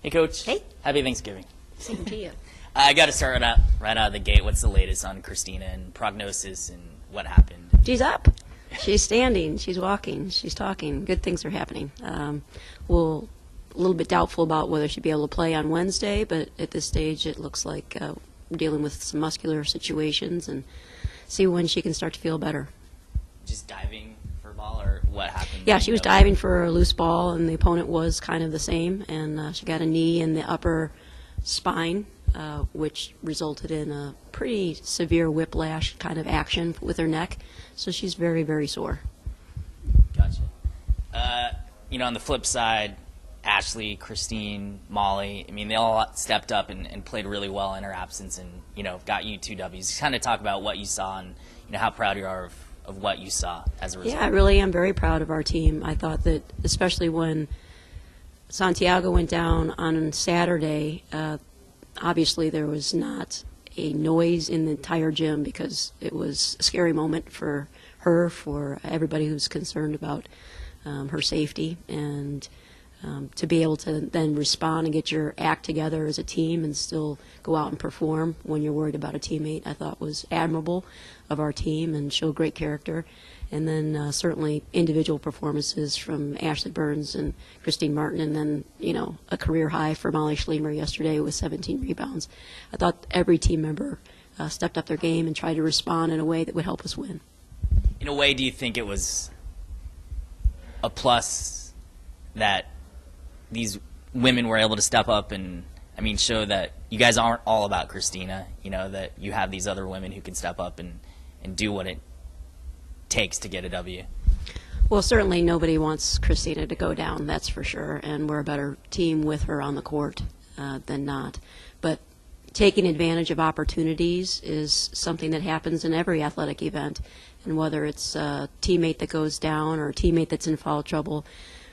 Hey, Coach. Hey. Happy Thanksgiving. Same to you. I got to start right out of the gate. What's the latest on Christina and prognosis and what happened? She's up. She's standing. She's walking. She's talking. Good things are happening. We'll a little bit doubtful about whether she'll be able to play on Wednesday, but at this stage it looks like we're dealing with some muscular situations and see when she can start to feel better. Just diving for a ball, or what happened? Yeah, she was diving for a loose ball, and the opponent was kind of the same, and she got a knee in the upper spine, which resulted in a pretty severe whiplash kind of action with her neck. So she's very, very sore. Gotcha. On the flip side, Ashley, Christine, Molly, I mean, they all stepped up and played really well in her absence and, got you 2 Ws. Kind of talk about what you saw and, how proud you are of what you saw as a result. Yeah, I really am very proud of our team. I thought that especially when Santiago went down on Saturday, obviously there was not a noise in the entire gym because it was a scary moment for her, for everybody who's concerned about her safety, and to be able to then respond and get your act together as a team and still go out and perform when you're worried about a teammate, I thought was admirable of our team and showed great character. And then certainly individual performances from Ashley Burns and Christine Martin, and then, a career high for Molly Schlemer yesterday with 17 rebounds. I thought every team member stepped up their game and tried to respond in a way that would help us win. In a way, do you think it was a plus that these women were able to step up and, show that you guys aren't all about Christina, that you have these other women who can step up and do what it takes to get a W? Well, certainly nobody wants Christina to go down, that's for sure, and we're a better team with her on the court than not. But taking advantage of opportunities is something that happens in every athletic event, and whether it's a teammate that goes down or a teammate that's in foul trouble,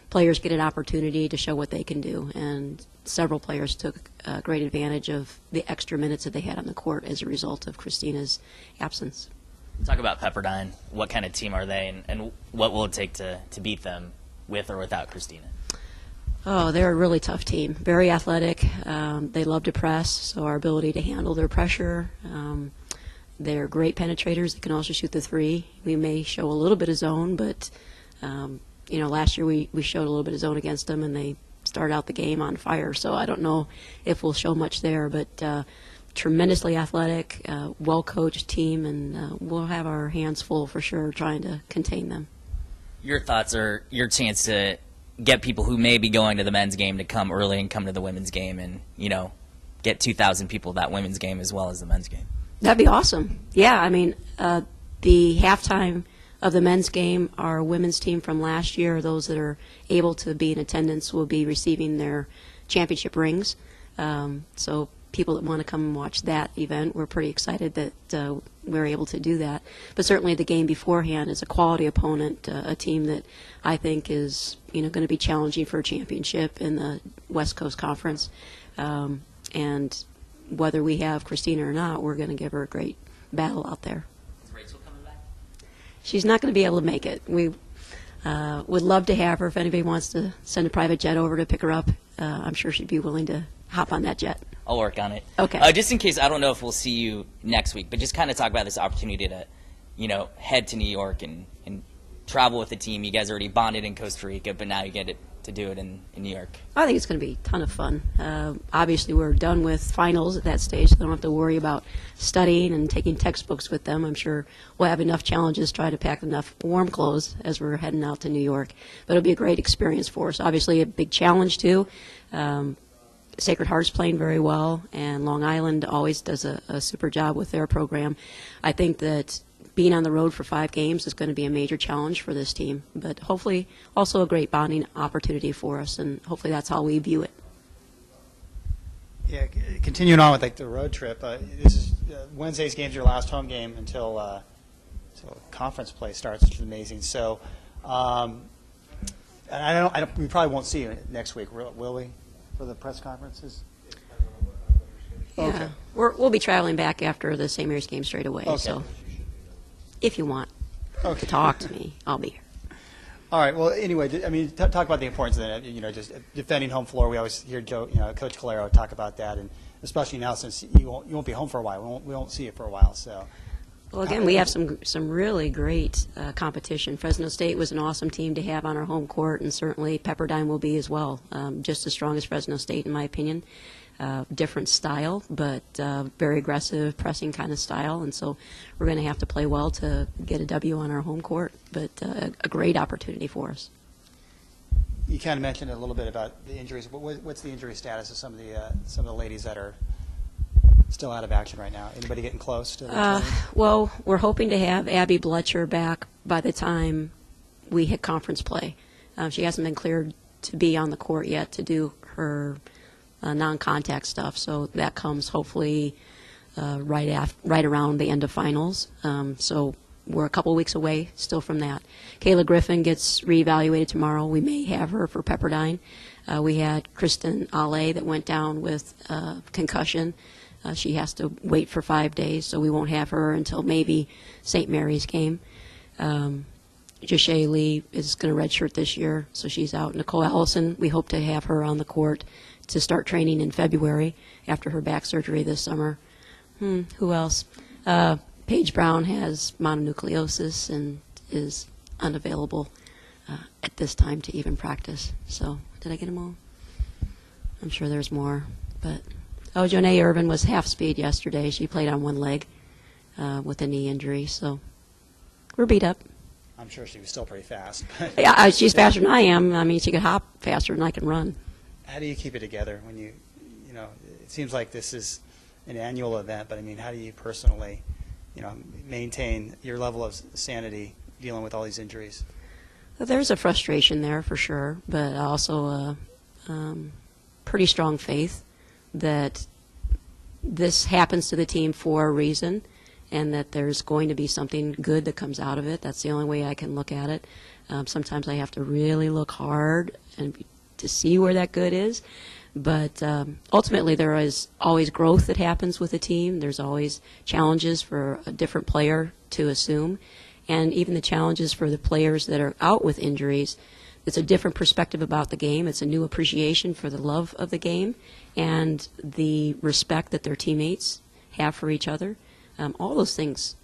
players get an opportunity to show what they can do, and several players took great advantage of the extra minutes that they had on the court as a result of Christina's absence. Talk about Pepperdine. What kind of team are they, and what will it take to beat them with or without Christina? Oh, they're a really tough team. Very athletic. They love to press, so our ability to handle their pressure. They're great penetrators. They can also shoot the three. We may show a little bit of zone, but last year we showed a little bit of zone against them, and they started out the game on fire. So I don't know if we'll show much there, but tremendously athletic, well-coached team, and we'll have our hands full for sure trying to contain them. Your thoughts are your chance to get people who may be going to the men's game to come early and come to the women's game and, get 2,000 people to that women's game as well as the men's game. That'd be awesome. Yeah, the halftime of the men's game, our women's team from last year, those that are able to be in attendance will be receiving their championship rings. So people that want to come and watch that event, we're pretty excited that we're able to do that. But certainly the game beforehand is a quality opponent, a team that I think is going to be challenging for a championship in the West Coast Conference. And whether we have Christina or not, we're going to give her a great battle out there. Is Rachel coming back? She's not going to be able to make it. We would love to have her. If anybody wants to send a private jet over to pick her up, I'm sure she'd be willing to hop on that jet. I'll work on it. Okay. Just in case, I don't know if we'll see you next week, but just kind of talk about this opportunity to, head to New York and travel with the team. You guys already bonded in Costa Rica, but now you get to do it in New York. I think it's going to be a ton of fun. Obviously, we're done with finals at that stage, so I don't have to worry about studying and taking textbooks with them. I'm sure we'll have enough challenges, try to pack enough warm clothes as we're heading out to New York. But it'll be a great experience for us. Obviously, a big challenge, too. Sacred Heart's playing very well, and Long Island always does a super job with their program. I think that being on the road for 5 games is going to be a major challenge for this team, but hopefully also a great bonding opportunity for us, and hopefully that's how we view it. Yeah, continuing on with the road trip, this is Wednesday's game's your last home game until conference play starts, which is amazing. So we probably won't see you next week, will we, for the press conferences? Yeah, Okay. We'll be traveling back after the St. Mary's game straight away. Okay. So if you want to talk to me, I'll be here. All right. Well, anyway, I mean, talk about the importance of that. Just defending home floor. We always hear Coach Calero talk about that, and especially now since you won't be home for a while. We won't see you for a while. So. Well, again, we have some really great competition. Fresno State was an awesome team to have on our home court, and certainly Pepperdine will be as well. Just as strong as Fresno State, in my opinion. Different style, but very aggressive, pressing kind of style, and so we're going to have to play well to get a W on our home court, but a great opportunity for us. You kind of mentioned a little bit about the injuries. What's the injury status of some of the ladies that are still out of action right now? Anybody getting close to Well, we're hoping to have Abby Bletcher back by the time we hit conference play. She hasn't been cleared to be on the court yet to do her non-contact stuff, so that comes hopefully right around the end of finals. So we're a couple weeks away still from that. Kayla Griffin gets reevaluated tomorrow. We may have her for Pepperdine. We had Kristen Ale that went down with concussion. She has to wait for 5 days, so we won't have her until maybe St. Mary's game. Jashay Lee is going to redshirt this year, so she's out. Nicole Allison, we hope to have her on the court to start training in February after her back surgery this summer. Who else? Paige Brown has mononucleosis and is unavailable at this time to even practice. So did I get them all? I'm sure there's more. But Jonae Irvin was half speed yesterday. She played on one leg with a knee injury. So we're beat up. I'm sure she was still pretty fast. Yeah, she's faster than I am. I mean, she could hop faster than I can run. How do you keep it together when it seems like this is an annual event, but I mean, how do you personally, maintain your level of sanity dealing with all these injuries? Well, there's a frustration there for sure, but also a pretty strong faith that this happens to the team for a reason and that there's going to be something good that comes out of it. That's the only way I can look at it. Sometimes I have to really look hard and to see where that good is. But ultimately, there is always growth that happens with a team. There's always challenges for a different player to assume. And even the challenges for the players that are out with injuries, it's a different perspective about the game. It's a new appreciation for the love of the game and the respect that their teammates have for each other. All those things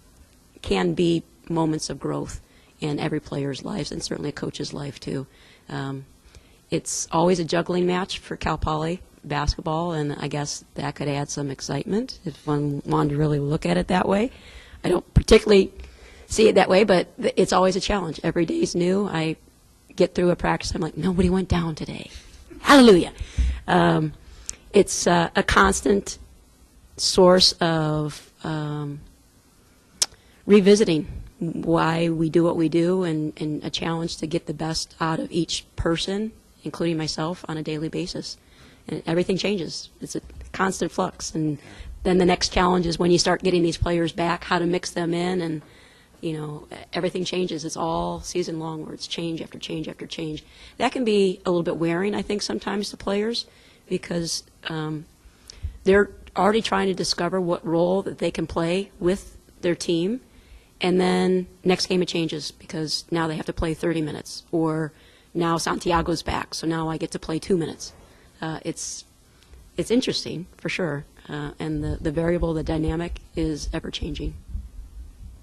can be moments of growth in every player's lives and certainly a coach's life, too. It's always a juggling match for Cal Poly basketball, and I guess that could add some excitement if one wanted to really look at it that way. I don't particularly see it that way, but it's always a challenge. Every day's new. I get through a practice, I'm like, nobody went down today. Hallelujah. It's a constant source of revisiting why we do what we do and a challenge to get the best out of each person, including myself, on a daily basis. And everything changes. It's a constant flux. And then the next challenge is when you start getting these players back, how to mix them in, and everything changes. It's all season long where it's change after change after change. That can be a little bit wearing, I think, sometimes to players because they're already trying to discover what role that they can play with their team. And then next game it changes because now they have to play 30 minutes. Or now Santiago's back, so now I get to play 2 minutes. It's interesting, for sure. And the variable, the dynamic is ever-changing.